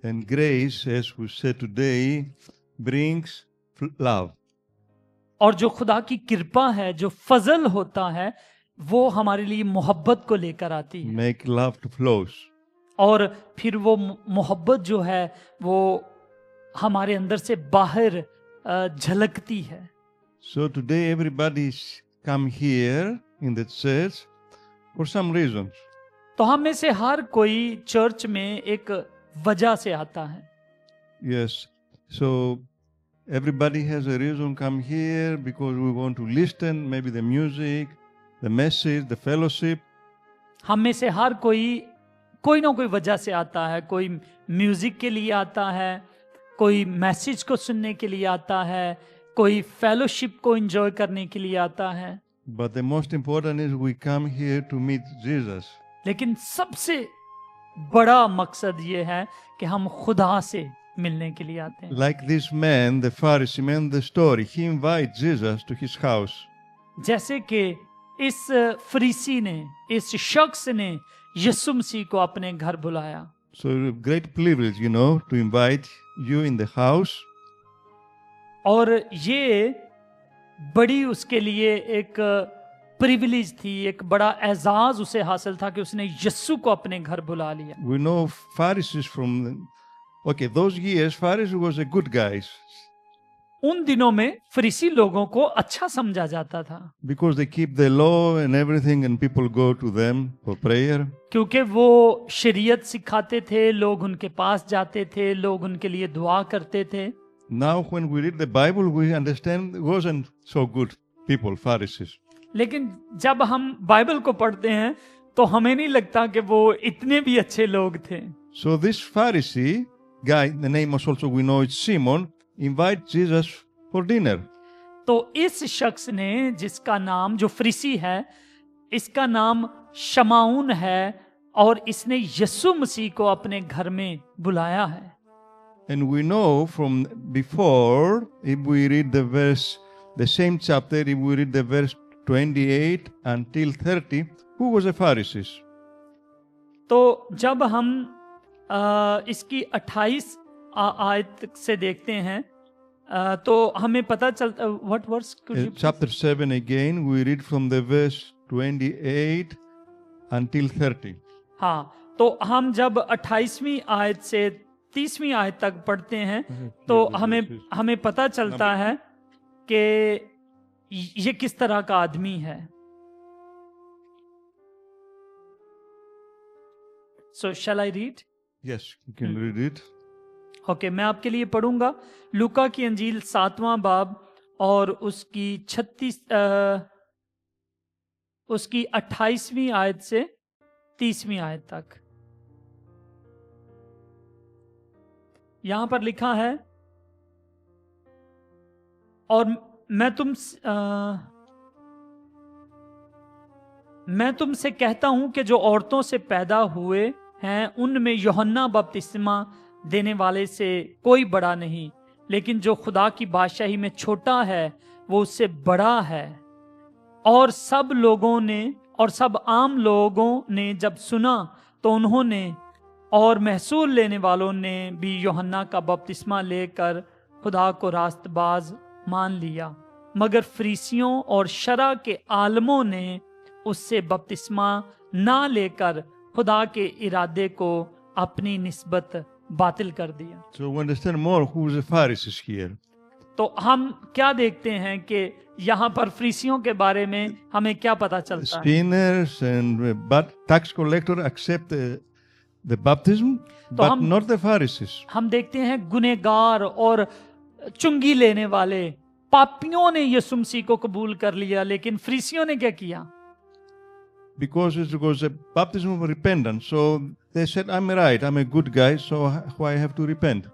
And grace, as we said today, brings love. और जो खुदा की कृपा है, जो फजल होता है, वो हमारे लिए मोहब्बत को लेकर आती है, Make love to flows. और फिर वो मोहब्बत जो है वो हमारे अंदर से बाहर झलकती है। So today everybody's come here in the church for some reasons. तो हम में से हर कोई चर्च में एक वजह से आता है। Yes. So everybody has a reason come here because we want to listen, maybe the music, the message, the fellowship. हम में से हर कोई ना कोई वजह से आता है। कोई म्यूजिक के लिए आता है, कोई मैसेज को सुनने के लिए आता है, कोई फेलोशिप को एंजॉय करने के लिए आता है। But the most important is we come here to meet Jesus. लेकिन सबसे बड़ा मकसद ये है कि हम खुदा से मिलने के लिए आते हैं। Like this man, the Pharisee man, the story, he invites Jesus to his house. जैसे कि इस फरीसी ने, इस शख्स ने यीशु मसीह को अपने घर बुलाया। So great privilege, to invite you in the house. और ये बड़ी उसके लिए एक प्रिविलेज थी, एक बड़ा एजाज उसे हासिल था कि उसने यीशु को अपने घर बुला लिया। We know Pharisees those years, Pharisees was a good guys उन दिनों में फरीसी लोगों को अच्छा समझा जाता था, because they keep the law and everything and people go to them for prayer. क्योंकि वो शरीयत सिखाते थे, लोग उनके पास जाते थे, लोग उनके लिए दुआ करते थे। Now when we read the Bible, we understand it wasn't so good people, Pharisees. लेकिन जब हम बाइबल को पढ़ते हैं तो हमें नहीं लगता कि वो इतने भी अच्छे लोग थे। So this Pharisee guy, the name is also we know it's Simon, invites Jesus for dinner. तो इस शख्स ने, जिसका नाम, जो फरीसी है, इसका नाम शमाउन है, और इसने यीशु मसीह को अपने घर में बुलाया है। And we know from before, if we read the same chapter, if we read the verse 28 until 30, who was the Pharisees? तो जब हम इसकी 28 आयत से देखते हैं तो हमें पता चलता, what verse could you please? Chapter 7 again, we read from the verse 28 until 30. हाँ, तो हम जब 28वीं आयत से 30वीं आयत तक पढ़ते हैं तो हमें पता चलता है कि ये किस तरह का आदमी है। So shall I read? Yes, you can read it. Okay, मैं आपके लिए पढ़ूंगा लूका की अंजील 7वां बाब और उसकी 28वीं आयत से 30वीं आयत तक। यहां पर लिखा है, और मैं तुमसे कहता हूं कि जो औरतों से पैदा हुए हैं उनमें यूहन्ना बपतिस्मा देने वाले से कोई बड़ा नहीं, लेकिन जो खुदा की बादशाही में छोटा है वो उससे बड़ा है। और सब आम लोगों ने जब सुना तो उन्होंने और महसूल लेने वालों ने भी यूहन्ना का बपतिस्मा लेकर खुदा को रास्तबाज मान लिया, मगर फरीसियों और शरा के आलमों ने उससे बपतिस्मा ना लेकर खुदा के इरादे को अपनी निस्बत बातिल कर दिया। So we understand more who is the Pharisees here. तो हम क्या देखते हैं कि यहाँ पर फरीसियों के बारे में हमें क्या पता चलता है? Sinners and tax collector accept the baptism, but not the Pharisees. हम देखते हैं गुनहगार और चुंगी लेने वाले पापियों ने यीशु मसीह को कबूल कर लिया, लेकिन फरीसियों ने क्या किया? Because it was a baptism of repentance, so they said, I'm right, I'm a good guy, so why I have to repent?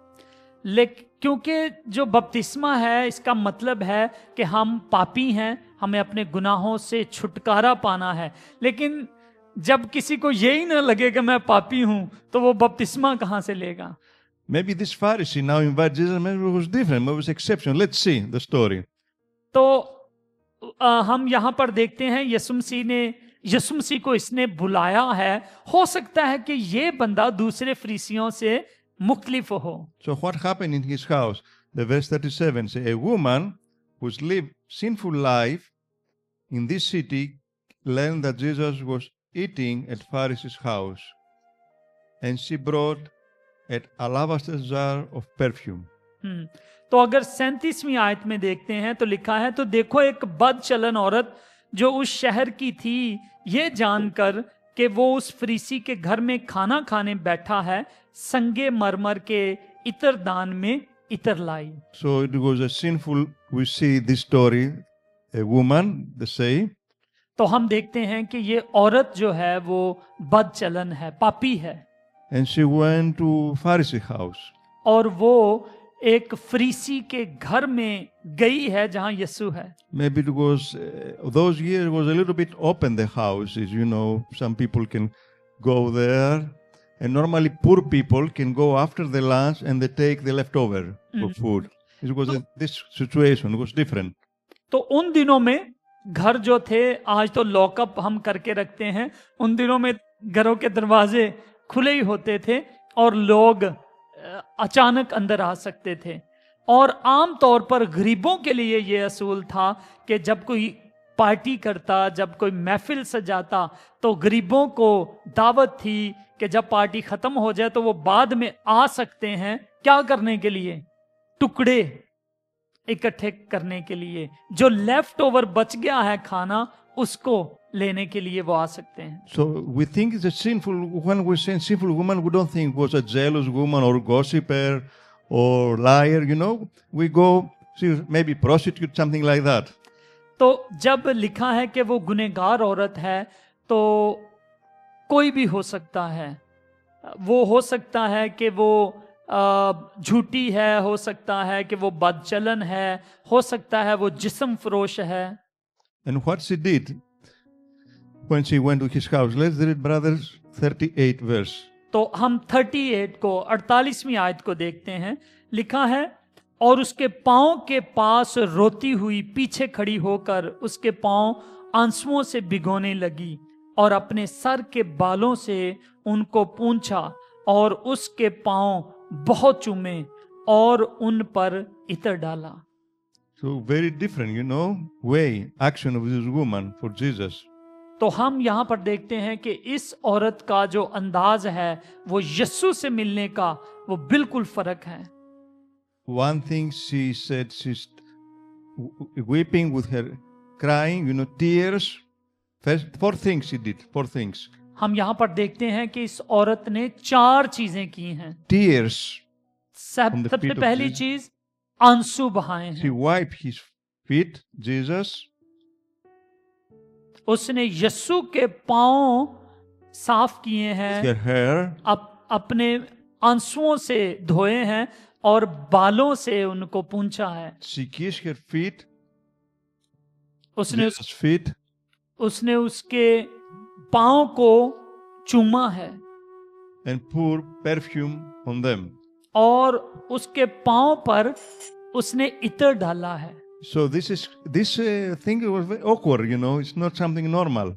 लेकिन क्योंकि जो बपतिस्मा है इसका मतलब है कि हम पापी हैं, हमें अपने गुनाहों से छुटकारा पाना है। लेकिन जब किसी को यही ना लगे कि मैं पापी हूं तो वो बपतिस्मा कहां से लेगा? Maybe this Pharisee now invites Jesus, maybe it was different, maybe it was exception. Let's see the story. तो हम यहां पर देखते हैं यीशु मसीह को इसने बुलाया है। हो सकता है कि ये बंदा दूसरे फरीसियों से मुख्तलिफ हो। So what happened in his house? The verse 37 says, a woman who's lived sinful life in this city learned that Jesus was eating at Pharisee's house, and she brought an alabaster jar of perfume. तो अगर 37वीं आयत में देखते हैं तो लिखा है, तो देखो एक बदचलन औरत जो उस शहर की थी, ये जानकर कि वो उस फरीसी के घर में खाना खाने बैठा है, संगे मरमर के इतर दान में इतर लाई। So it was a sinful, we see this story, a woman, they say, तो हम देखते हैं कि ये औरत जो है वो बदचलन है, पापी है, and she went to Pharisee house. और वो एक फरीसी के घर में गई है जहां यीशु है। Maybe it was, those years was a little bit open, the houses, you know, some people can go there, and normally poor people can go after the lunch and they take the leftover for food. It was this situation, it was different. तो उन दिनों में घर जो थे, आज तो lockup हम करके रखते हैं, उन दिनों में घरों के दरवाजे खुले ही होते थे और लोग अचानक अंदर आ सकते थे। और आम तौर पर गरीबों के लिए ये असूल था कि जब कोई पार्टी करता, जब कोई महफिल सजाता, तो गरीबों को दावत थी कि जब पार्टी खत्म हो जाए तो वो बाद में आ सकते हैं, क्या करने के लिए? टुकड़े इकट्ठे करने के लिए। जो लेफ्ट ओवर बच गया है खाना, उसको लेने के लिए वो आ सकते हैं। So we think it's a sinful, when we say sinful woman, we don't think it was a jealous woman or gossiper or liar, you know. We go, see, maybe prostitute, something like that. तो जब लिखा है कि वो गुनहगार औरत है, तो कोई भी हो सकता है। वो हो सकता है कि वो झूठी है, हो सकता है कि वो बदचलन है, हो सकता है वो जिस्म फरोश है। And what she did when she went to his house, let's read brothers 38 verse. तो हम 38 को 48वीं आयत को देखते हैं। लिखा है, और उसके पांव के पास रोती हुई पीछे खड़ी होकर उसके पांव आंसुओं से भिगोने लगी और अपने सर के बालों से उनको पूंछा और उसके पांव बहुत चूमे और उन पर इत्र डाला। So very different, you know, way, action of this woman for Jesus. तो हम यहाँ पर देखते हैं कि इस औरत का जो अंदाज है वो यीशु से मिलने का, वो बिल्कुल फर्क है। One thing she said, she's weeping with her, crying, you know, tears. First, 4 things she did, 4 things. हम यहाँ पर देखते हैं कि इस औरत ने 4 चीजें की हैं। Tears. सबसे पहली चीज आंसू बहाए She हैं। wiped his feet, Jesus. उसने यीशु के पांव साफ किए हैं, Her hair. अपने आंसुओं से धोए हैं और बालों से उनको पूंछा है। She kissed her feet. उसने Jesus' feet. उसने उसके पांव को चूमा है And pour perfume on them. और उसके पांव पर उसने इत्र डाला है। So this thing was very awkward, you know. It's not something normal.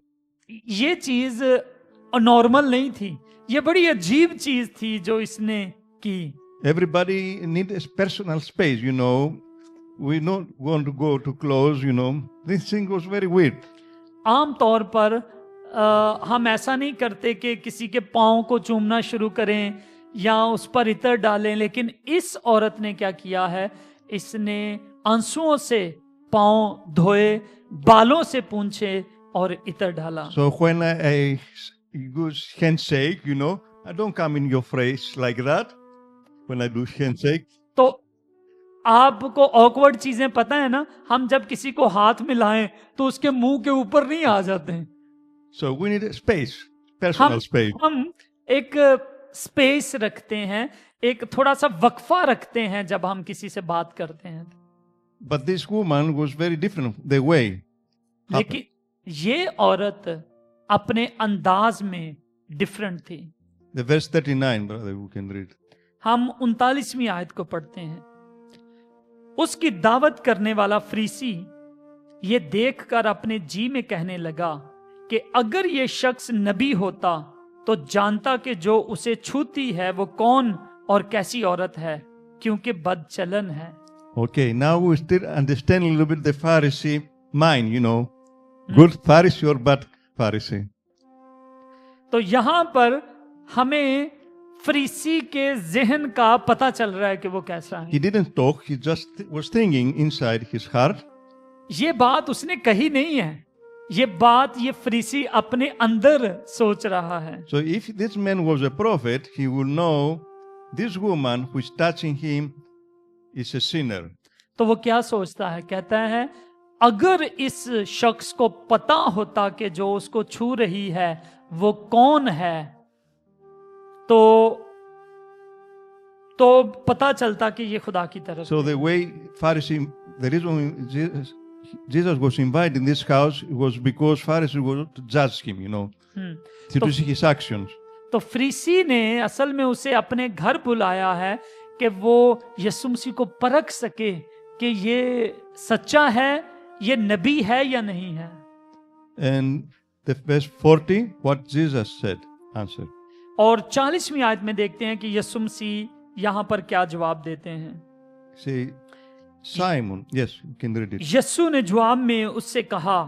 ये चीज नॉर्मल नहीं थी, ये बड़ी अजीब चीज थी जो इसने की। Everybody needs personal space, you know. We don't want to go too close, you know. This thing was very weird. आम तौर पर हम ऐसा नहीं करते कि किसी के पाँव को चूमना शुरू करें या उस पर इत्र डालें, लेकिन इस औरत ने क्या किया है, इसने आंसुओं से पाँव धोए, बालों से पूंछे और इत्र डाला। So when I use handshake, you know, I don't come in your face like that. When I do handshake. तो आपको ऑकवर्ड चीजें पता है ना, हम जब किसी को हाथ मिलाएं तो उसके मुंह के ऊपर नहीं आ जाते हैं। So we need a space, personal space. हम एक स्पेस रखते हैं, एक थोड़ा सा वक्फा रखते हैं जब हम किसी से बात करते हैं। But this woman was very different, the way. लेकिन ये औरत अपने अंदाज में डिफरेंट थी। The verse 39, brother, we can read. हम 39वीं आयत को पढ़ते हैं। उसकी दावत करने वाला फरीसी ये देखकर अपने जी में कहने लगा कि अगर ये शख्स नबी होता तो जानता कि जो उसे छूती है वो कौन और कैसी औरत है, क्योंकि बदचलन है। Okay, now we still understand a little bit the Pharisee mind, you know. Good Pharisee or bad Pharisee. तो यहां पर हमें फरीसी के जहन का पता चल रहा है कि वो कैसा है। He didn't talk, he just was thinking inside his heart. ये बात उसने कही नहीं है, ये बात ये फरीसी अपने अंदर सोच रहा है। So if this man was a prophet, he would know this woman who is touching him is a sinner. तो वो क्या सोचता है, कहता है अगर इस शख्स को पता होता कि जो उसको छू रही है वो कौन है, तो पता चलता कि ये खुदा की तरफ। So the way Pharisee, the reason Jesus was invited in this house was because Pharisees were to judge him, you know, to see his actions. तो फरीसी ने असल में उसे अपने घर बुलाया है कि वो यीशु मसीह को परख सके कि ये सच्चा है, ये नबी है या नहीं है। And the verse 40, what Jesus said, answer. और 40वीं आयत में देखते हैं कि यीशु मसीह यहाँ पर क्या जवाब देते हैं। Say, Simon, yes, you can read it. यीशु ने जवाब में उससे कहा,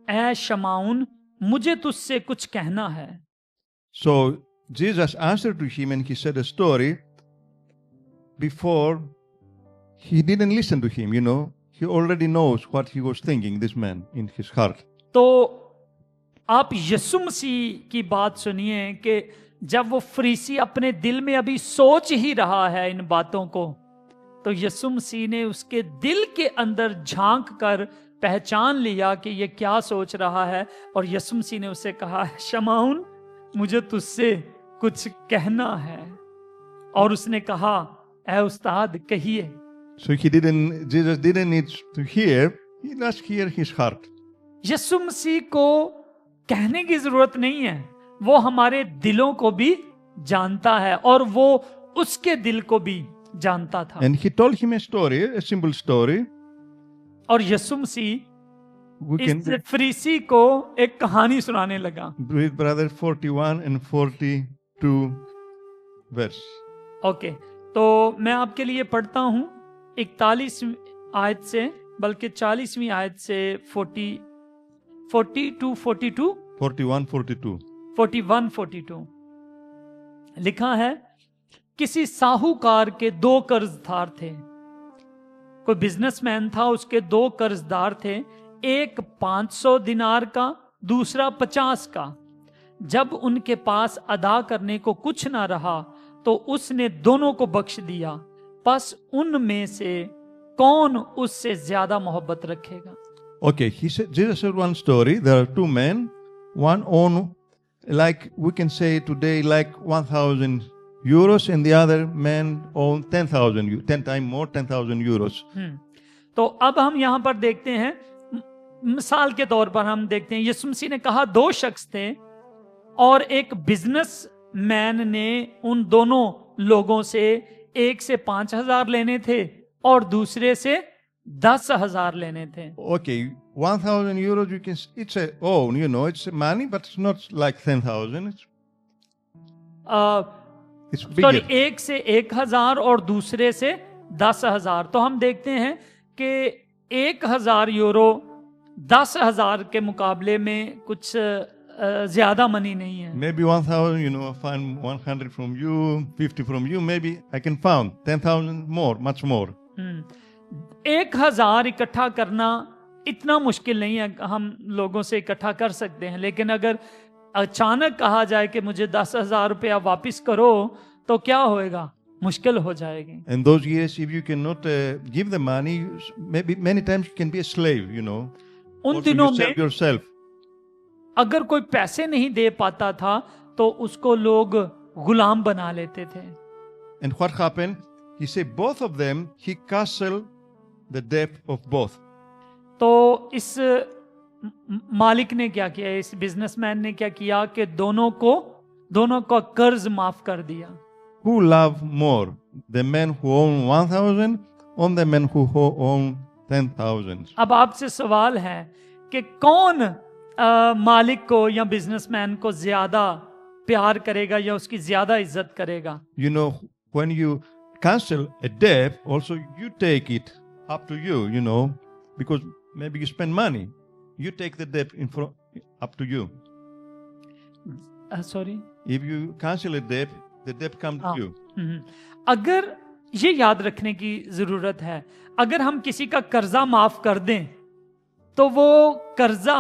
ऐ शमाउन, मुझे तुझसे कुछ कहना है। So Jesus answered to him and he said a story. Before, he didn't listen to him, you know. He already knows what he was thinking, this man, in his heart. तो आप यीशु मसीह की बात सुनिए कि जब वो फरीसी अपने दिल में अभी सोच ही रहा है इन बातों को, तो यीशु मसीह ने उसके दिल के अंदर झांक कर पहचान लिया कि ये क्या सोच रहा है, और यीशु मसीह ने उससे कहा, शमाउन, मुझे तुझसे कुछ कहना है। और उसने कहा, ऐ उस्ताद, कहिए। So Jesus didn't need to hear, he just hear his heart. यीशु मसीह को कहने की जरूरत नहीं है, वो हमारे दिलों को भी जानता है और वो उसके दिल को भी जानता था। And he told him a story, a simple story. और यीशु मसीह We can इस फरीसी को एक कहानी सुनाने लगा। read brother 41 and 42 verse. Okay, तो मैं आपके लिए पढ़ता हूं 41 आयत से, बल्कि 40वीं आयत से 41, 42 लिखा है, किसी साहूकार के 2 कर्जदार थे। कोई बिजनेसमैन था, उसके 2 कर्जदार थे, एक 500 दिनार का, दूसरा 50 का। जब उनके पास अदा करने को कुछ ना रहा तो उसने दोनों को बख्श दिया। बस उनमें से कौन उससे ज्यादा मोहब्बत रखेगा? Okay, Jesus said one story. There are 2 men. One own, like we can say today, like 1,000 euros, and the other man own 10,000, 10 times more, 10,000 euros. तो अब हम यहां पर देखते हैं, मिसाल के तौर पर हम देखते हैं, यीशु मसीह ने कहा 2 शख्स थे और एक बिजनेस मैन ने उन दोनों लोगों से, एक से 5,000 लेने थे और दूसरे से 10,000 लेने थे। Okay, 1,000 euros, you can, it's a own, you know, it's money, but it's not like 10,000. It's bigger. Sorry, एक से 1,000 और दूसरे से 10,000। तो हम देखते हैं कि 1,000 यूरो 10,000 के मुकाबले में कुछ ज्यादा मनी नहीं है। Maybe 1,000, you know, I find 100 from you, 50 from you, maybe I can find 10,000 more, much more. 1,000 इकट्ठा करना इतना मुश्किल नहीं है, हम लोगों से इकट्ठा कर सकते हैं, लेकिन अगर अचानक कहा जाए कि मुझे 10,000 रुपया वापस करो तो क्या होएगा? मुश्किल हो जाएगी। In those years, if you cannot give the money, maybe many times you can be a slave, you know. उन Also दिनों you में serve yourself. अगर कोई पैसे नहीं दे पाता था तो उसको लोग गुलाम बना लेते थे। And what happened? He said both of them, he canceled the debt of both. तो इस मालिक ने क्या किया, इस बिजनेसमैन ने क्या किया कि दोनों का कर्ज माफ कर दिया। Who loved more? The man who owned 1,000 or the man who owned 10,000? अब आपसे सवाल है कि कौन मालिक को या बिजनेसमैन को ज्यादा प्यार करेगा या उसकी ज्यादा इज्जत करेगा? You know when you cancel a debt, also you take it up to you, you know, because maybe you spend money. You take the debt up to you. Sorry If you cancel a debt, the debt comes to you. अगर ये याद रखने की जरूरत है, अगर हम किसी का कर्जा माफ कर दें तो वो कर्जा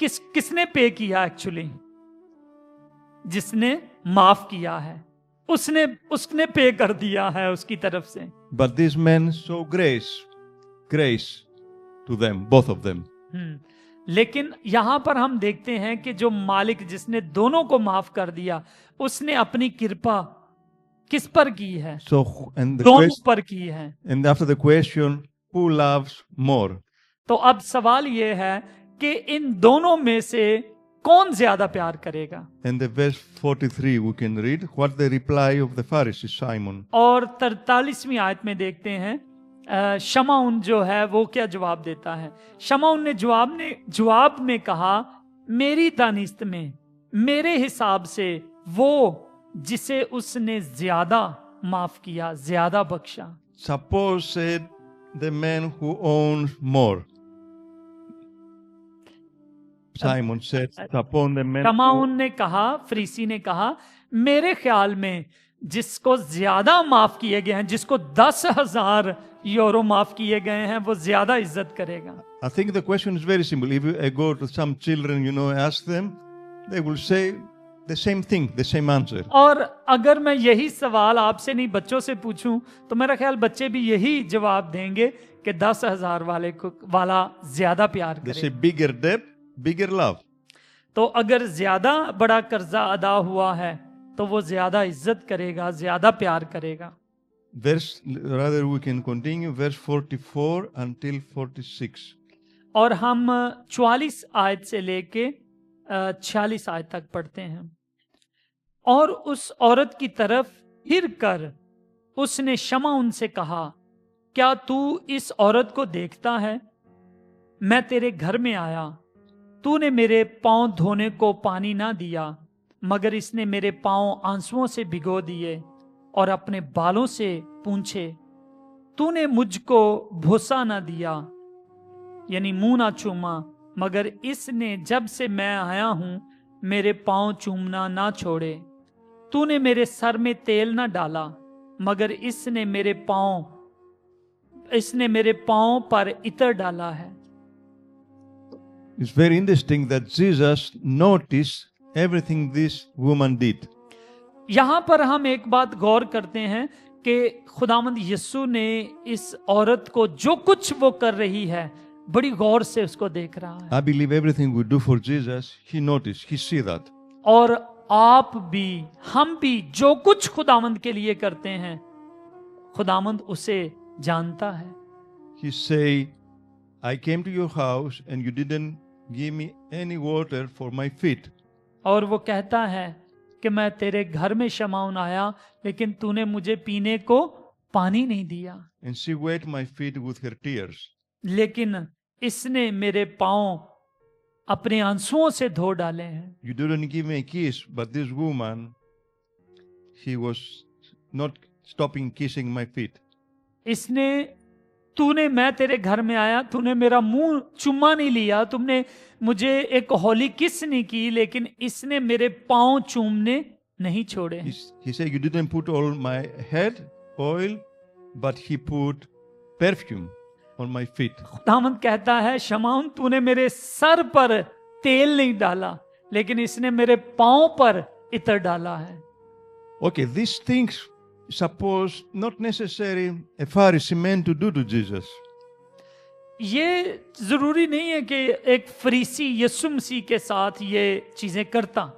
किसने पे किया? एक्चुअली जिसने माफ किया है उसने पे कर दिया है उसकी तरफ से. But these men show grace to them, both of them. लेकिन यहां पर हम देखते हैं कि जो मालिक जिसने दोनों को माफ कर दिया, उसने अपनी कृपा किस पर की है? So, and the दोनों question, पर की है. and after the question, who loves more? तो अब सवाल यह है कि इन दोनों में से कौन ज्यादा प्यार करेगा? And the verse 43 we can read what the reply of the Pharisee Simon. और 43वीं आयत में देखते हैं शमौन जो है वो क्या जवाब देता है. शमौन ने जवाब में कहा, मेरी दानिस्त में मेरे हिसाब से वो जिसे उसने ज्यादा माफ किया, ज्यादा बख्शा. Suppose said the man who owns more. Simon said, upon the man. शमौन ने कहा, फरीसी ने कहा, मेरे ख्याल में जिसको ज्यादा माफ किए गए हैं, जिसको 10,000 यूरो माफ किए गए हैं, वो ज्यादा इज्जत करेगा. I think the question is very simple. If I go to some children, you know, ask them, they will say the same thing, the same answer. और अगर मैं यही सवाल आपसे नहीं बच्चों से पूछूं तो मेरा ख्याल बच्चे भी यही जवाब देंगे कि 10,000 वाला ज्यादा प्यार They say करेगा. bigger debt, bigger love. तो अगर ज्यादा बड़ा कर्जा अदा हुआ है तो वो ज्यादा इज्जत करेगा, ज्यादा प्यार करेगा. Rather we can continue verse 44 until 46. और हम 44 आयत से लेके 46 आयत तक पढ़ते हैं. और उस औरत की तरफ फिर कर उसने शमौन से कहा, क्या तू इस औरत को देखता है? मैं तेरे घर में आया, तूने मेरे पांव धोने को पानी ना दिया, मगर इसने मेरे पांव आंसुओं से भिगो दिए और अपने बालों से पूंछे. तूने मुझको भूसा ना दिया, यानी मुंह ना चूमा, मगर इसने जब से मैं आया हूं मेरे पांव चूमना ना छोड़े. तूने मेरे सर में तेल ना डाला, मगर इसने मेरे पांव पर इत्र डाला है. It's very interesting that Jesus noticed everything this woman did. यहां पर हम एक बात गौर करते हैं कि खुदावंद यीशु ने इस औरत को जो कुछ वो कर रही है बड़ी गौर से उसको देख रहा है. I believe everything we do for Jesus, he noticed, he see that. और आप भी, हम भी जो कुछ खुदावंद के लिए करते हैं खुदावंद उसे जानता है. He say, I came to your house and you didn't give me any water for my feet. और वो कहता है कि मैं तेरे घर में शमौन आया लेकिन तूने मुझे पीने को पानी नहीं दिया. And she wet my feet with her tears. लेकिन इसने मेरे पांव अपने आंसुओं से धो डाले हैं. You didn't give me a kiss, but this woman, she was not stopping kissing my feet. मैं तेरे घर में आया, तूने मेरा मुंह चुम्मा नहीं लिया, तुमने मुझे एक होली किस नहीं की, लेकिन इसने मेरे पांव चूमने नहीं छोड़े. He said, you didn't put all my head oil, but he put perfume on my feet. खुदावंद कहता है, शमौन तूने मेरे सर पर तेल नहीं डाला, लेकिन इसने मेरे पांव पर इत्र डाला है. Okay, these things suppose not necessary a Pharisee man to do to Jesus. ये जरूरी नहीं है कि एक फरीसी यीशु मसीह के साथ ये चीजें करता.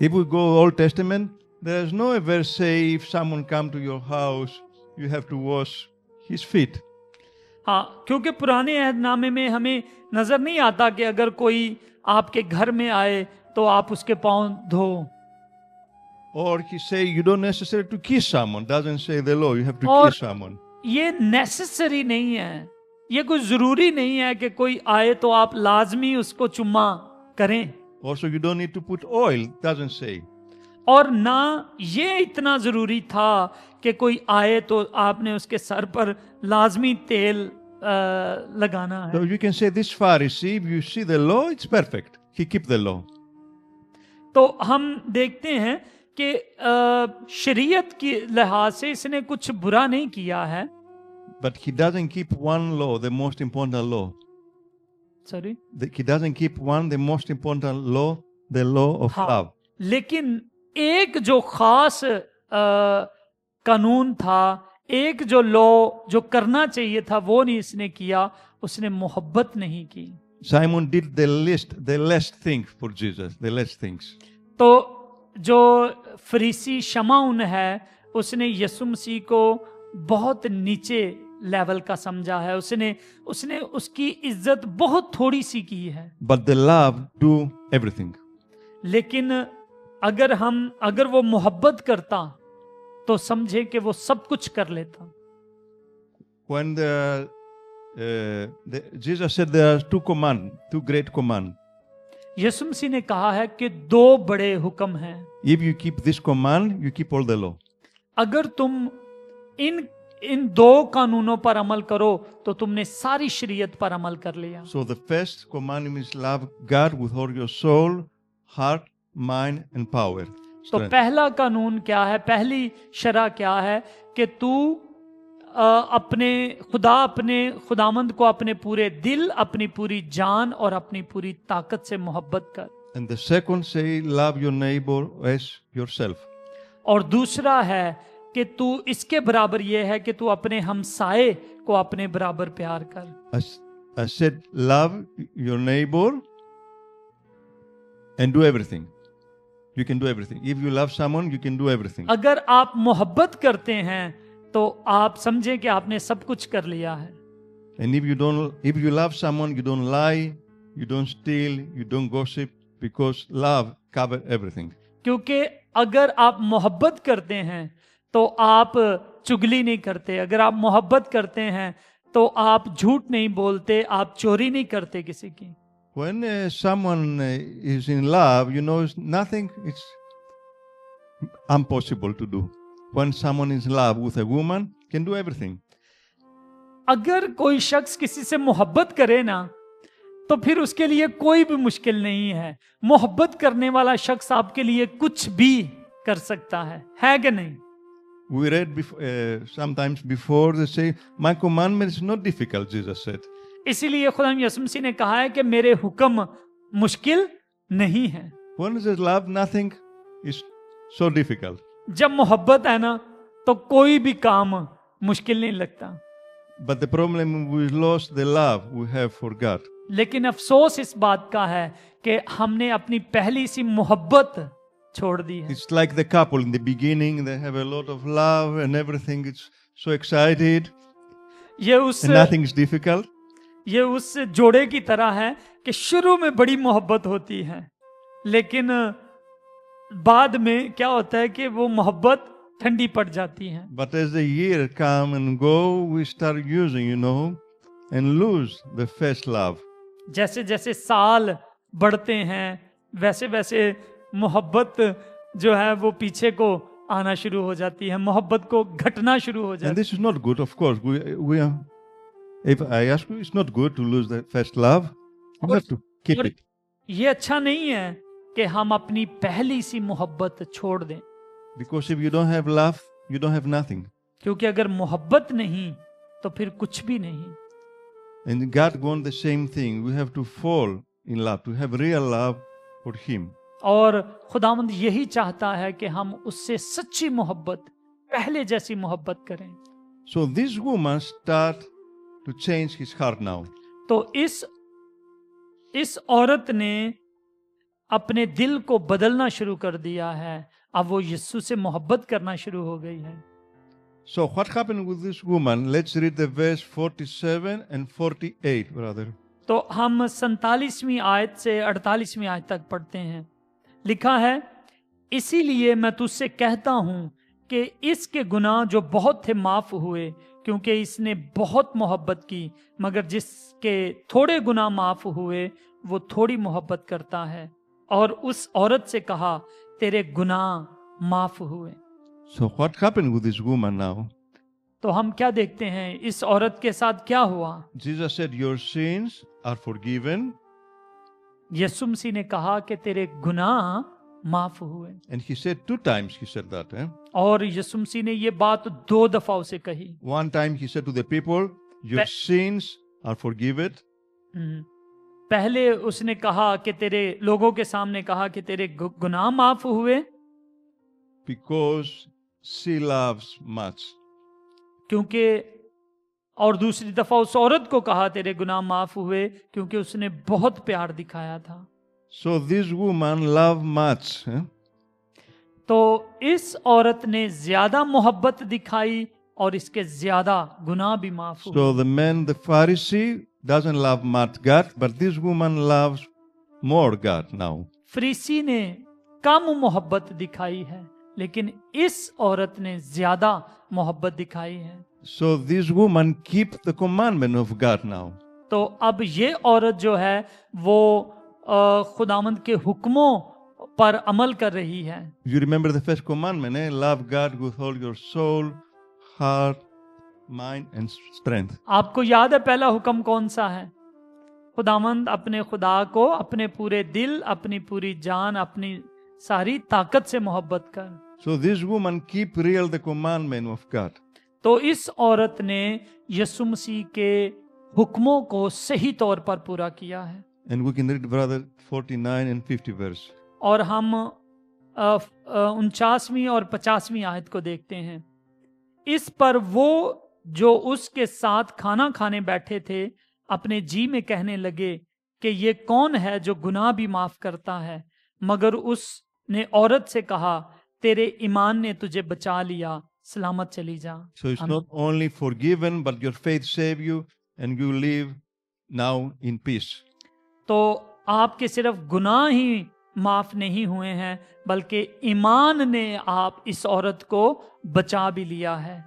If we go Old Testament, there is no verse say if someone come to your house, you have to wash his feet. हाँ, क्योंकि पुराने अहदनामे में हमें नजर नहीं आता कि अगर कोई आपके घर में आए तो आप उसके पांव धो. Or he say you don't necessarily to kiss someone. Doesn't say the law. You have to और kiss someone. ये नेसेसरी नहीं है, ये कोई जरूरी नहीं है कि कोई आए तो आप लाजमी उसको चुम्मा करें. Also, you don't need to put oil. Doesn't say. और ना ये इतना जरूरी था कि कोई आए तो आपने उसके सर पर लाजमी तेल लगाना So है। you can say this Pharisee, if you see the law, it's perfect. He keep the law. तो हम देखते हैं कि शरीयत की लिहाज से इसने कुछ बुरा नहीं किया है। But he doesn't keep one law, the most important law. Sorry, He doesn't keep the most important law, the law of हाँ, love. लेकिन एक जो खास कानून था, एक जो लॉ जो करना चाहिए था वो नहीं इसने किया, उसने मोहब्बत नहीं की। Simon did the less things for Jesus, the less things. तो जो फरीसी शमाउन है उसने यीशु मसीह को बहुत नीचे लेवल का समझा है, उसने उसकी इज्जत बहुत थोड़ी सी की है। But the love do everything. लेकिन अगर वो मोहब्बत करता तो समझे कि वो सब कुछ कर लेता। When Jesus said there are two great commands. यीशु मसीह ने कहा है कि दो बड़े हुक्म हैं। If you keep this command, you keep all the law. अगर तुम इन दो कानूनों पर अमल करो तो तुमने सारी शरीयत पर अमल कर लिया। So the first commandment is love God with all your soul, heart, mind and power. तो Strength. पहला कानून क्या है, पहली शरह क्या है कि तू अपने खुदामंद को अपने पूरे दिल, अपनी पूरी जान और अपनी पूरी ताकत से मोहब्बत कर। And the second say love your neighbor as yourself. और दूसरा है कि तू इसके बराबर ये है कि तू अपने हमसाए को अपने बराबर प्यार कर। I said love your neighbor and do everything. You can do everything. If you love someone, you can do everything. अगर आप मोहब्बत करते हैं तो आप समझें कि आपने सब कुछ कर लिया है। And if you love someone, you don't lie, you don't steal, you don't gossip, because love covers everything. क्योंकि अगर आप मोहब्बत करते हैं तो आप चुगली नहीं करते, अगर आप मोहब्बत करते हैं तो आप झूठ नहीं बोलते, आप चोरी नहीं करते किसी की। When someone is in love, nothing is impossible to do. When someone is in love with a woman, can do everything. अगर कोई शख्स किसी से मोहब्बत करे ना तो फिर उसके लिए कोई भी मुश्किल नहीं है। मोहब्बत करने वाला शख्स आपके लिए कुछ भी कर सकता है कि नहीं? We read sometimes before they say, my commandment is not difficult, Jesus said. इसीलिए खुदा यीशु मसीह ने कहा है कि मेरे हुक्म मुश्किल नहीं है। When there's love, nothing is so difficult. जब मोहब्बत है ना तो कोई भी काम मुश्किल नहीं लगता। But the problem, we lost the love we have for God. लेकिन अफसोस इस बात का है कि हमने अपनी पहली सी मोहब्बत छोड़ दी है। It's like the couple in the beginning, they have a lot of love and everything, it's so excited and nothing is difficult. ये उस जोड़े की तरह है कि शुरू में बड़ी मोहब्बत होती है लेकिन बाद में क्या होता है कि वो मोहब्बत ठंडी पड़ जाती है। But as the year come and go, we start using, and lose the first love. जैसे जैसे साल बढ़ते हैं वैसे वैसे मोहब्बत जो है वो पीछे को आना शुरू हो जाती है, मोहब्बत को घटना शुरू हो And जाती this is not good, of course. We are. If I ask you, it's not good to lose the first love. You have to keep और it. ये अच्छा नहीं है कि हम अपनी पहली सी मोहब्बत छोड़ दें, Because if you don't have love, you don't have nothing. क्योंकि अगर मोहब्बत नहीं तो फिर कुछ भी नहीं। And God wants the same thing. We have to fall in love, to have real love for Him. और खुदावंद यही चाहता है कि हम उससे सच्ची मोहब्बत, पहले जैसी मोहब्बत करें। So this woman start to change his heart now. तो इस औरत ने अपने दिल को बदलना शुरू कर दिया है, अब वो यीशु से मोहब्बत करना शुरू हो गई है। So what happened with this woman? Let's read the verse 47 and 48, brother. तो हम 47वीं आयत से 48वीं आयत तक पढ़ते हैं। लिखा है, इसीलिए मैं तुझसे कहता हूं कि इसके गुनाह जो बहुत थे माफ हुए, क्योंकि इसने बहुत मोहब्बत की, मगर जिसके थोड़े गुनाह माफ हुए वो थोड़ी मोहब्बत करता है। और उस औरत से कहा, तेरे गुनाह माफ हुए। So what happened with this woman now? तो हम क्या देखते हैं, इस औरत के साथ क्या हुआ? Jesus said, your sins are forgiven. यीशु मसीह ने कहा कि तेरे गुनाह माफ हुए। And he said 2 times he said that. और यीशु मसीह ने ये बात 2 दफा उसे कही। One time he said to the people, your sins are forgiven. पहले उसने कहा कि तेरे लोगों के सामने कहा कि तेरे गुनाह माफ हुए, Because she loves much. क्योंकि, और दूसरी दफा उस औरत को कहा तेरे गुनाह माफ हुए क्योंकि उसने बहुत प्यार दिखाया था। So this woman loved much. तो इस औरत ने ज्यादा मोहब्बत दिखाई और इसके ज्यादा गुनाह भी माफ हुए। So the man, the Pharisee, doesn't love much God, but this woman loves more God now. फरीसी ने कम मोहब्बत दिखाई है, लेकिन इस औरत ने ज्यादा मोहब्बत दिखाई है। So this woman keep the commandment of God now. तो अब ये औरत जो है वो खुदावंद के हुक्मों पर अमल कर रही है। You remember the first commandment, love God with all your soul, heart, mind and strength. आपको याद है पहला हुक्म कौन सा है? खुदावंद अपने खुदा को अपने पूरे दिल, अपनी पूरी जान, अपनी सारी ताकत से मोहब्बत कर। So this woman keep real the commandment of God. तो इस औरत ने यीशु मसीह के हुक्मों को सही तौर पर पूरा किया है। And we can read brother 49 and 50 verse. और हम 49वीं और 50वीं आयत को देखते हैं। इस पर वो जो उसके साथ खाना खाने बैठे थे अपने जी में कहने लगे कि ये कौन है जो गुनाह भी माफ करता है? मगर उसने औरत से कहा, तेरे ईमान ने तुझे बचा लिया, सलामत चली जा। So it's not only forgiven, but your faith save you and you live now in peace. तो आपके सिर्फ गुनाह ही माफ नहीं हुए हैं, बल्कि ईमान ने आप इस औरत को बचा भी लिया है।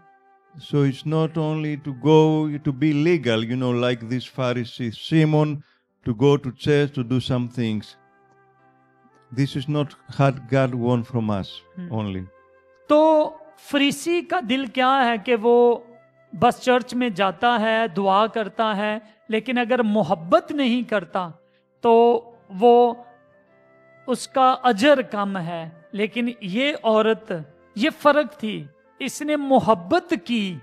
So it's not only to go to be legal, like this Pharisee Simon, to go to church to do some things. This is not what God wants from us only. तो फरीसी का दिल क्या है कि वो बस चर्च में जाता है, दुआ करता है, लेकिन अगर मोहब्बत नहीं करता तो वो उसका अजर कम है। लेकिन ये औरत, ये फर्क थी, इसने मोहब्बत की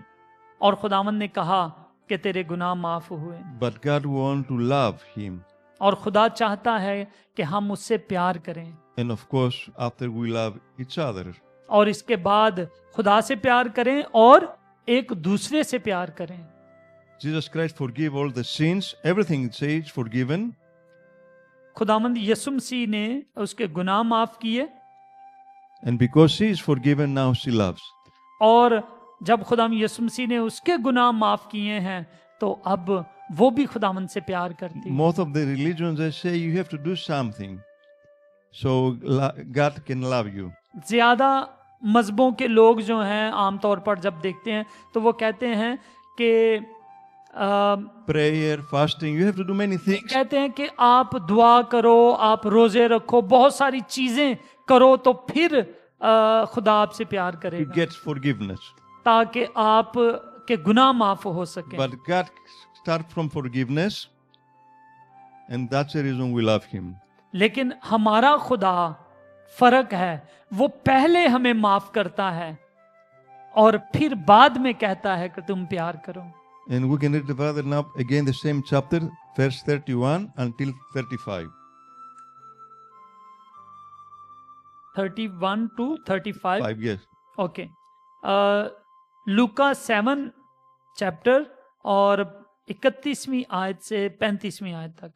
और खुदावंद ने कहा कि तेरे गुनाह माफ हुए। But God wants to love him. और खुदा चाहता है कि हम उससे प्यार करें। And of course, after we love each other. और इसके बाद खुदा से प्यार करें और एक दूसरे से प्यार करें। Jesus Christ forgive all the sins. Everything it says forgiven. खुदावंद यीशु मसीह ने उसके गुनाह माफ किए। And because she is forgiven, now she loves. और जब खुदावंद यीशु मसीह ने उसके गुनाह माफ किए हैं तो अब वो भी खुदावंद से प्यार करती है। Most of the religions, they say you have to do something so God can love you. ज्यादा मजहबों के लोग जो हैं आमतौर पर जब देखते हैं तो वो कहते हैं कि Prayer, fasting, you have to do many things. कहते हैं कि आप दुआ करो, आप रोजे रखो, बहुत सारी चीजें करो तो फिर खुदा आपसे प्यार You करेगा, get forgiveness. ताकि आप के गुनाह माफ हो सके। But God starts from forgiveness, and that's the reason we love Him. लेकिन हमारा खुदा फर्क है, वो पहले हमें माफ करता है और फिर बाद में कहता है कि तुम प्यार करो। And we can read the brother now again the same chapter, verse 31 until 35. 31 to 35। 5, yes. Okay. Luka 7 chapter और 31वीं आयत से 35वीं आयत तक।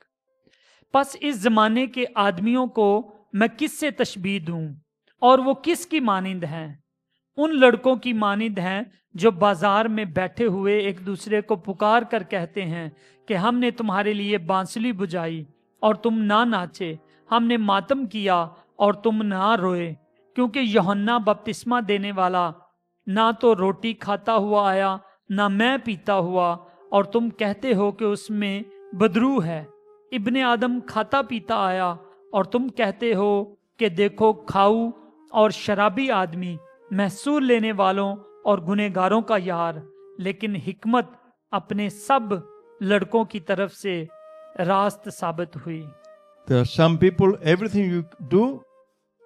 बस इस जमाने के आदमियों को मैं किससे तशबीह दूं और वो किसकी मानिंद हैं? उन लड़कों की मानिंद हैं जो बाजार में बैठे हुए एक दूसरे को पुकार कर कहते हैं कि हमने तुम्हारे लिए बांसुरी बुझाई और तुम ना नाचे, हमने मातम किया और तुम ना रोए, क्योंकि यूहन्ना बपतिस्मा देने वाला ना तो रोटी खाता हुआ आया ना मैं पीता हुआ, और तुम कहते हो कि उसमें बदरू है। इब्ने आदम खाता पीता आया और तुम कहते हो कि देखो खाऊ और शराबी आदमी, महसूल लेने वालों और गुनहगारों का यार, लेकिन हिकमत अपने सब लड़कों की तरफ से रास्त साबित हुई। There are some people, everything you do,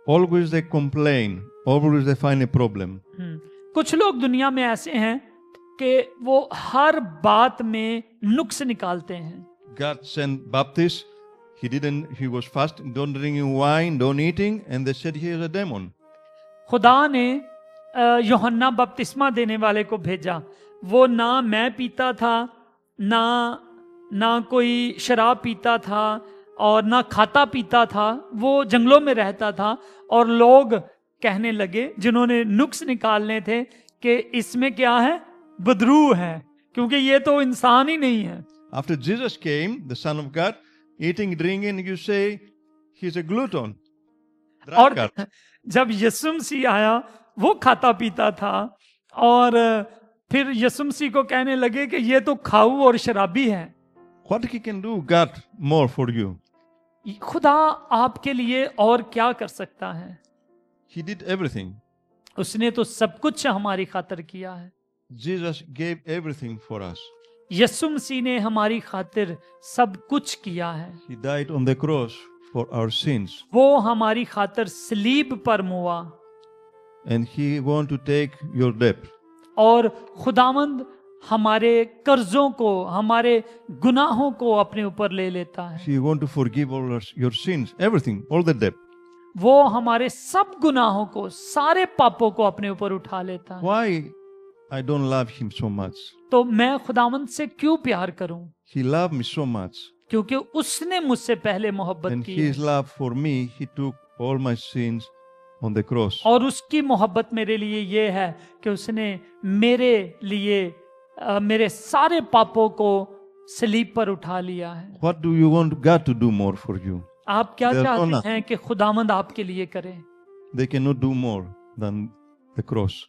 always they complain, always they find a problem. कुछ लोग दुनिया में ऐसे हैं कि वो हर बात में नुक्स निकालते हैं। God sent Baptist, he was fasting, don't drinking wine, don't eating, and they said he is a demon. खुदा ने यूहन्ना बपतिस्मा देने वाले को भेजा। वो ना मैं पीता था, ना कोई शराब पीता था और ना खाता पीता था। वो जंगलों में रहता था और लोग कहने लगे, जिन्होंने नुक्स निकालने थे, कि इसमें क्या है, बदरू है, क्योंकि ये तो इंसान ही नहीं है। After Jesus came, the Son of God, eating, drinking, you say he's a glutton. और drunkard. जब यीशु मसीह आया, वो खाता पीता था और फिर यीशु मसीह को कहने लगे कि ये तो खाऊ और शराबी है। What he can do, God, more for you? खुदा आपके लिए और क्या कर सकता है? He did everything. उसने तो सब कुछ हमारी खातिर किया है। Jesus gave everything for us. यीशु मसीह ने हमारी खातिर सब कुछ किया है। He died on the cross for our sins. वो हमारी खातिर सलीब पर मुआ And he want to take your debt. और खुदावंद हमारे कर्जों को, हमारे गुनाहों को अपने ऊपर ले लेता है। He want to forgive all your sins, everything, all the debt. वो हमारे सब गुनाहों को, सारे पापों को अपने ऊपर उठा लेता है। Why I don't love him so much? तो मैं खुदावंद से क्यों प्यार करूं? He loved me so much. क्योंकि उसने मुझसे पहले मोहब्बत And की है। his love for me, he took all my sins on the cross. और उसकी मोहब्बत मेरे लिए ये है कि उसने मेरे लिए मेरे सारे पापों को सलीब पर उठा लिया है। What do you want God to do more for you? आप क्या There's no चाहते nothing. हैं कि खुदावंद आपके लिए करे? They cannot do more than the cross.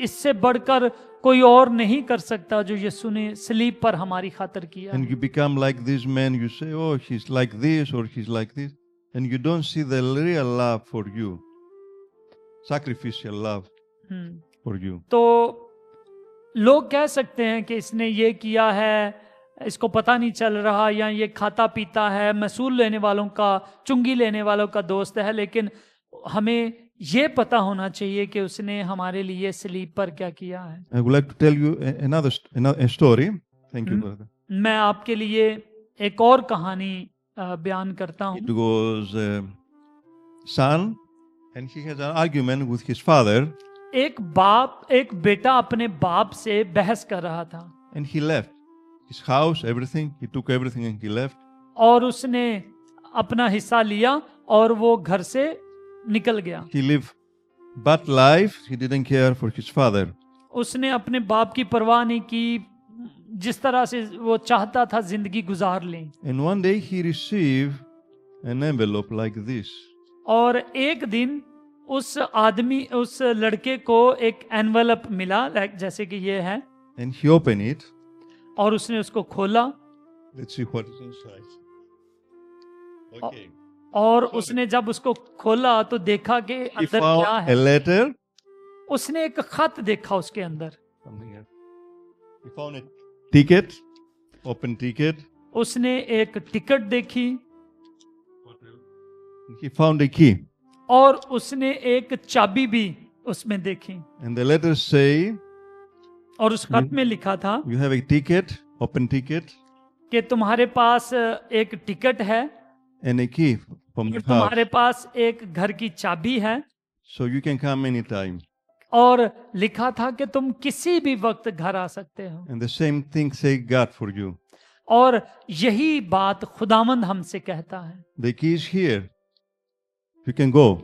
इससे बढ़कर कोई और नहीं कर सकता जो यीशु ने सलीब पर हमारी खातिर किया And है। you become like this man, you say, oh, he's like this or he's like this. And you don't see the real love for you. Sacrificial love for you. तो लोग कह सकते हैं कि इसने ये किया है, इसको पता नहीं चल रहा, या ये खाता पीता है, महसूल लेने वालों का, चुंगी लेने वालों का दोस्त है। लेकिन हमें ये पता होना चाहिए कि उसने हमारे लिए सलीब पर क्या किया है। I would like to tell you another story. Thank you, Hmm? brother. मैं आपके लिए एक और कहानी बयान करता हूँ। It was a son and he has an argument with his father एक बेटा अपने बाप से बहस कर रहा था and he left his house, everything. He took everything and he left. और उसने अपना हिस्सा लिया और वो घर से निकल गया। He lived bad life. He didn't care for his father. उसने अपने बाप की परवाह नहीं की, जिस तरह से वो चाहता था जिंदगी गुजार लें। And one day he received an envelope like this. और एक दिन उस लड़के को एक एनवलप मिला, जैसे कि ये है, And he opened it. और उसने उसको खोला Let's see what is inside. Okay. और उसने जब उसको खोला तो देखा कि He अंदर क्या found a है। letter. उसने एक खत देखा उसके अंदर। Something here. He found a ticket. Open ticket. उसने एक टिकट देखी He found a key. और उसने एक चाबी भी उसमें देखी। And the letter say, और उस खत में लिखा था you have a ticket, open ticket, कि तुम्हारे पास एक टिकट है and a key from और the house. तुम्हारे पास एक घर की चाबी है। So you can come anytime. और लिखा था कि तुम किसी भी वक्त घर आ सकते हो। And the same thing say God for you. और यही बात खुदावंद हमसे कहता है। The key is here. You can go.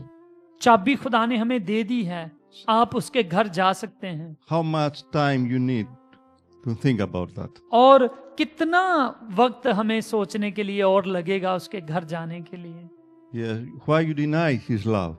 चाबी खुदा ने हमें दे दी है, आप उसके घर जा सकते हैं। How much time you need to think about that? और कितना वक्त हमें सोचने के लिए और लगेगा उसके घर जाने के लिए। Yeah. Why you deny His love?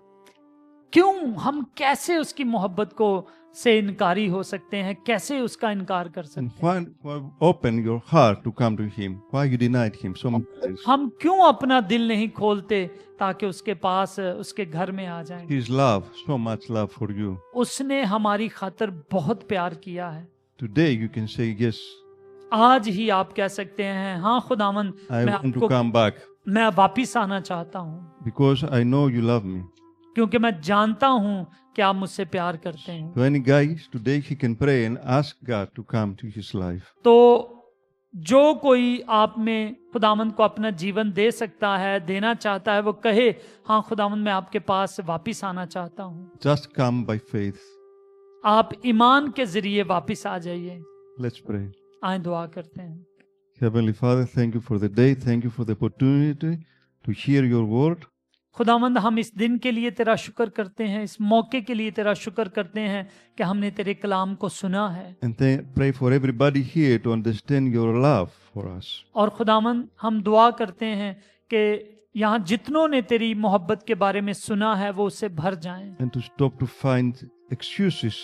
क्यों हम कैसे उसकी मोहब्बत को से इनकारी हो सकते हैं, कैसे उसका इनकार कर सकते And हैं? why open your heart to come to Him? Why you denied Him so many times? हम क्यों अपना दिल नहीं खोलते ताकि उसके पास, उसके घर में आ जाएं? His love, so much love for you. उसने हमारी खातिर बहुत प्यार किया है। Today you can say, yes, आज ही आप कह सकते हैं, हाँ खुदावन, I मैं want to आपको, come back मैं वापिस आना चाहता हूँ, because I know you love me. क्योंकि मैं जानता हूँ कि आप मुझसे प्यार करते हैं। To any guy, today he can pray and ask God to come to his life. तो जो कोई आप में खुदावंद को अपना जीवन दे सकता है, देना चाहता है, वो कहे, हाँ खुदावंद, मैं आपके पास वापिस आना चाहता हूँ। Just come by faith. आप ईमान के जरिए वापिस आ जाइए। Let's pray. आए दुआ करते हैं। Heavenly Father, thank you for the day. Thank you for the opportunity to hear your word. खुदावंद, हम इस दिन के लिए तेरा शुक्र करते हैं, इस मौके के लिए तेरा शुक्र करते हैं कि हमने तेरे कलाम को सुना है। And pray for everybody here to understand your love for us. और खुदावंद, हम दुआ करते हैं कि यहाँ जितनों ने तेरी मोहब्बत के बारे में सुना है वो उससे भर जाएं। And to stop to find excuses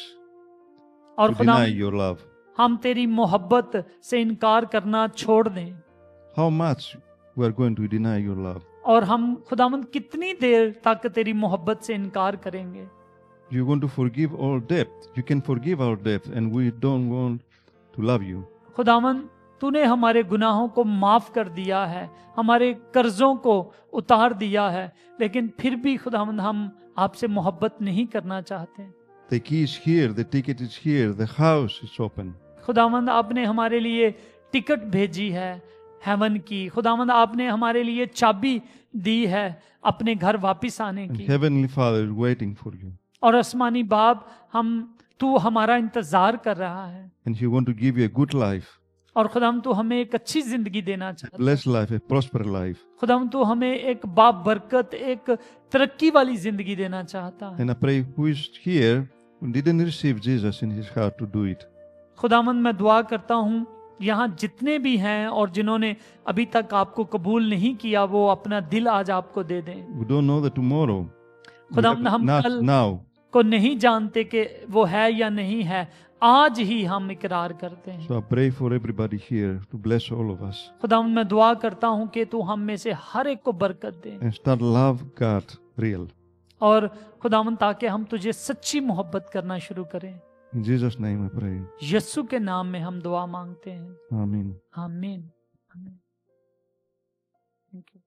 और to deny खुदावंद, your love. हम तेरी मोहब्बत से इनकार करना छोड़ दें। How much we are going to deny your love? और हम खुदावंद कितनी देर तक तेरी मोहब्बत से इनकार करेंगे? You're going to forgive all debt. You can forgive our debt and we don't want to love you. खुदावंद, तूने हमारे गुनाहों को माफ कर दिया है, हमारे कर्जों को उतार दिया है, लेकिन फिर भी खुदावंद हम आपसे मोहब्बत नहीं करना चाहते। The key is here, the ticket is here, the house is open. खुदावंद, आपने हमारे लिए टिकट भेजी है हेवन की। खुदावंद, आपने हमारे लिए चाबी दी है अपने घर वापिस आने And की। Heavenly Father is waiting for you. और आसमानी बाप, तू हमारा इंतजार कर रहा है। And He want to give you a good life, और खुदावंद, तू हमें एक अच्छी जिंदगी देना a चाहता है। blessed life, a prosperous life. खुदावंद, तू हमें एक बाबरकत, एक तरक्की वाली जिंदगी देना चाहता है। And I pray who is here who didn't receive Jesus in his heart to do it. खुदावंद, मैं दुआ करता हूँ यहाँ जितने भी हैं और जिन्होंने अभी तक आपको कबूल नहीं किया, वो अपना दिल आज आपको दे दें। We don't know the tomorrow. We खुदावंद, have हम not कल now. को नहीं जानते कि वो है या नहीं है, आज ही हम इकरार करते हैं। So I pray for everybody here to bless all of us खुदावंद, मैं दुआ करता हूँ कि तू हम में से हर एक को बरकत दे, and start love God real. और खुदावंद ताकि हम तुझे सच्ची मोहब्बत करना शुरू करें। In Jesus' name I pray. यीशु के नाम में हम दुआ मांगते हैं। Amen. आमीन। आमीन। Thank you.